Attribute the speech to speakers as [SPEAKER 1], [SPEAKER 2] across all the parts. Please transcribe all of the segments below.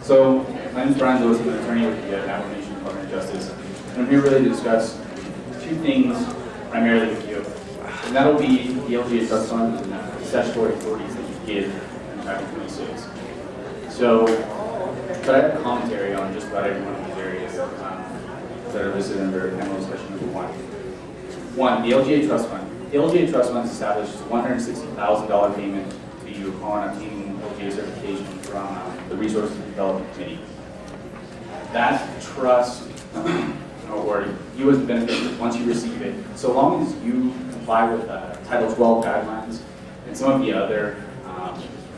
[SPEAKER 1] So, my name is Brian Lewis. I'm an attorney with the Navajo Nation Department of Justice. And I'm here really to discuss two things primarily with you. And that'll be the LGA Trust Fund and the statutory authorities that you give in Title 26. So, but I have a commentary on just about every one of these areas that are listed under MO Section number 1. One, the LGA Trust Fund. The LGA Trust Fund establishes a $160,000 payment to you upon obtaining LGA certification from the Resources Development Committee. That trust, or you as the beneficiary, once you receive it, so long as you comply with Title 12 guidelines and some of the other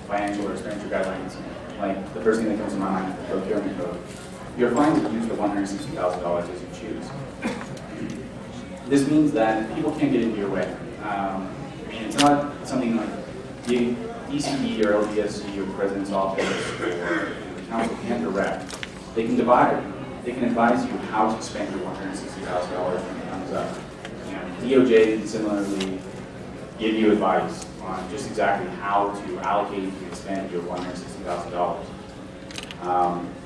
[SPEAKER 1] financial or expenditure guidelines, like the first thing that comes to my mind is the procurement code, you're fine to use the $160,000 as you choose. This means that people can't get into your way. I mean, it's not something like the DCE or LGSC or President's Office or the Council can't direct. They can advise you how to spend your $160,000 when it comes up. DOJ can similarly give you advice on just exactly how to allocate and spend your $160,000.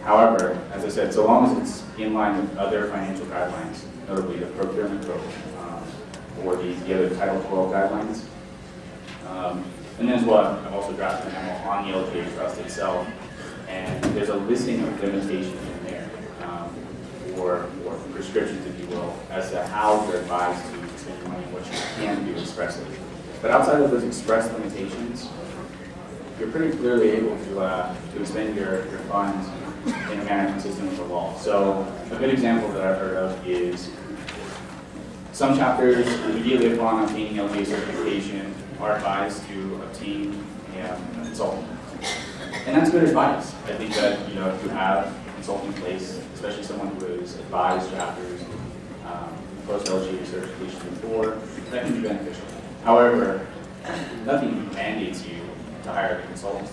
[SPEAKER 1] However, as I said, so long as it's in line with other financial guidelines, notably the procurement code or the other Title 12 guidelines. And then as well, I've also drafted a memo on the LGA Trust itself, and there's a listing of limitations in there, or prescriptions, if you will, as to how to advise to spend your money and what you can do expressly. But outside of those express limitations, you're pretty clearly able to expend your funds in a manner consistent with the law. So a good example that I've heard of is some chapters immediately upon obtaining LGA certification are advised to obtain a consultant. And that's good advice. I think that if you have a consultant in place, especially someone who has advised chapters post LGA certification before, that can be beneficial. However, nothing mandates you to hire a consultant.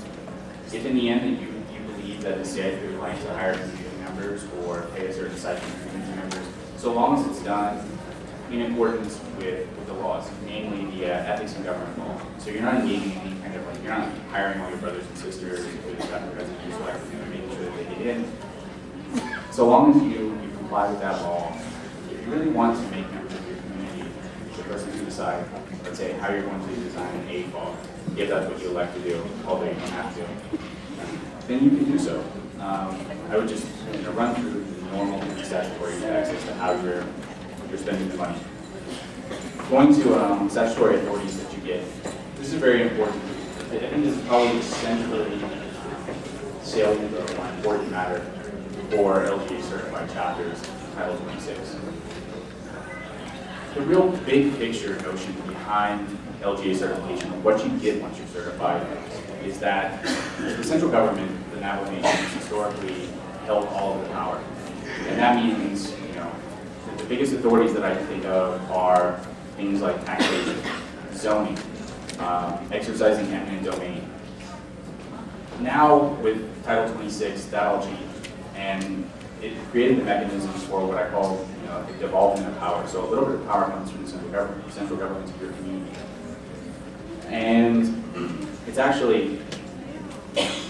[SPEAKER 1] If in the end that you believe that instead you're like to hire community members or pay a certain size of community members, so long as it's done in accordance with the laws, namely the ethics and government law. So you're not engaging in any kind of you're not hiring all your brothers and sisters with the residue selecting and making sure that they get in. So long as you comply with that law, if you really want to make members of your community the person who decide, let's say, how you're going to design an AFOG, if that's what you elect to do, although you don't have to, then you can do so. I would just run through the normal statutory text as to how you're spending the money. Going to statutory authorities that you get, this is very important. I think this is probably centrally salient or an important matter for LGA certified chapters, Title 26. The real big picture notion behind LGA certification, what you get once you're certified, is that the central government, the Navajo Nation, has historically held all of the power. And that means, the biggest authorities that I can think of are things like taxation, zoning, exercising eminent domain. Now, with Title 26, that all changed. And it created the mechanisms for what I call the devolvement of power. So a little bit of power comes from the central government to your community. And it's actually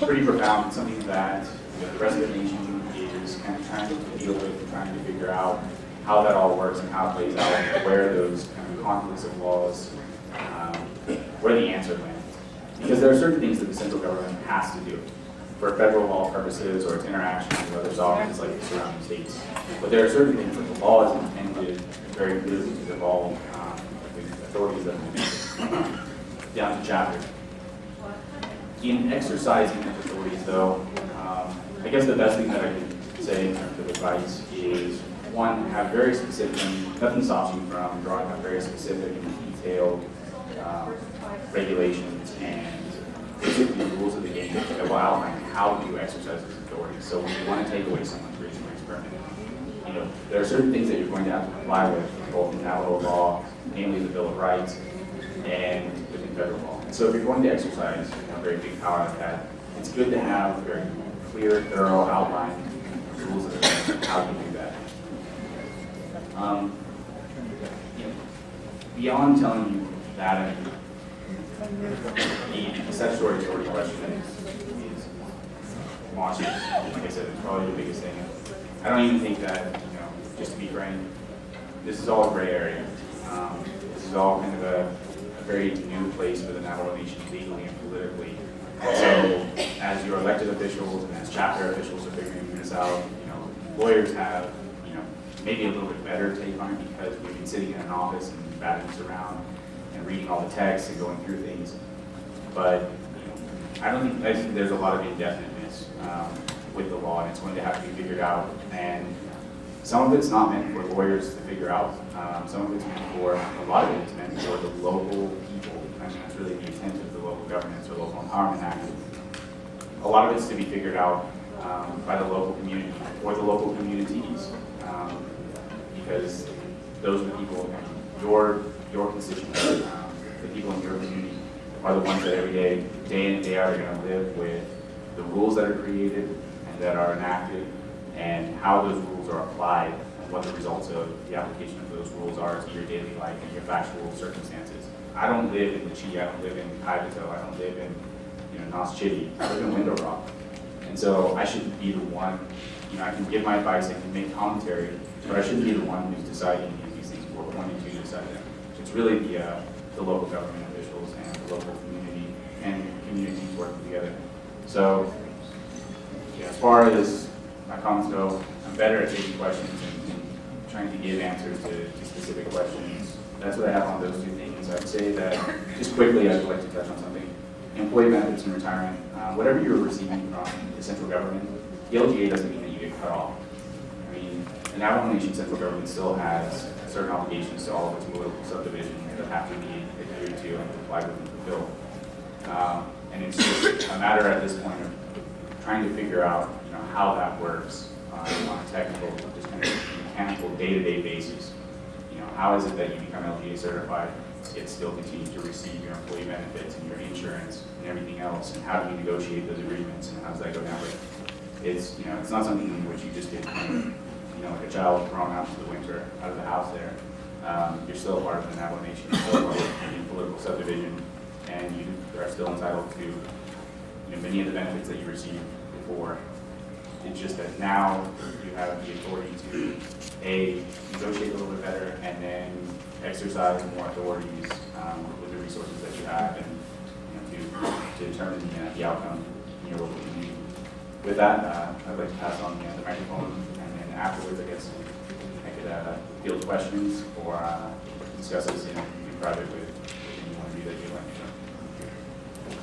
[SPEAKER 1] pretty profound, something that the rest of the nation is kind of trying to deal with and trying to figure out how that all works and how it plays out, and where those kind of conflicts of laws, where the answer lands. Because there are certain things that the central government has to do for federal law purposes or its interaction with other sovereigns like the surrounding states. But there are certain things that the law is intended very clearly to devolve the authorities that we down to chapter. In exercising those authorities, though, I guess the best thing that I can say in terms of advice is, one, have very specific, nothing stops you from drawing up very specific and detailed regulations and basically rules of the game that will outline how you exercise those authorities. So when you want to take away someone's reason permit, there are certain things that you're going to have to comply with, both in Navajo law, namely the Bill of Rights, and within federal law. And so if you're going to exercise a very big power like that, it's good to have very clear, thorough outline rules of the game, how you do that. Beyond telling you that, the statutory authority question is launches. Like I said, it's probably the biggest thing. I don't even think that, just to be frank, this is all a gray area. This is all kind of a very new place for the Navajo Nation legally and politically. So as your elected officials and as chapter officials are figuring this out, lawyers have, maybe a little bit better take on it because we've been sitting in an office and batting this around and reading all the texts and going through things. But I think there's a lot of indefiniteness with the law, and it's going to have to be figured out. And some of it's not meant for lawyers to figure out. Some of it's meant for, a lot of it is meant for the local people. I mean, that's really the intent of the Local Governance or Local Empowerment Act. A lot of it's to be figured out by the local community or the local communities, because those are the people, your constituents, the people in your community are the ones that every day in and day out, are going to live with the rules that are created and that are enacted, and how those rules are applied, and what the results of the application of those rules are to your daily life and your factual circumstances. I don't live in the Chi, I don't live in Kaibito, I don't live in Nos Chitty, I live in Window Rock. And so I shouldn't be the one, I can give my advice, I can make commentary, but I shouldn't be the one who's deciding these things or pointing to decide them. It's really the local government officials and the local community and communities working together. So as far as my comments go, I'm better at taking questions and trying to give answers to specific questions. That's what I have on those two things. I'd say that, just quickly, I'd like to touch on something. Employee benefits and retirement. Whatever you're receiving from the central government, the LGA doesn't mean that you get cut off. I mean, the Navajo Nation central government still has certain obligations to all of its political subdivisions that have to be adhered to and complied with and fulfilled. And it's just a matter at this point of trying to figure out how that works on a technical, just kind of mechanical, day-to-day basis. How is it that you become LGA certified, yet still continue to receive your employee benefits and your insurance and everything else, and how do you negotiate those agreements, and how does that go down? It's it's not something in which you just get like a child thrown out into the winter out of the house there. You're still a part of the Navajo Nation, you're still a part of the political subdivision, and you are still entitled to many of the benefits that you received before. It's just that now you have the authority to negotiate a little bit better, and then exercise more authorities with the resources that you have, and to determine the outcome in your local community. With that, I'd like to pass on the microphone, and then afterwards, I guess I could field questions or discuss this in private with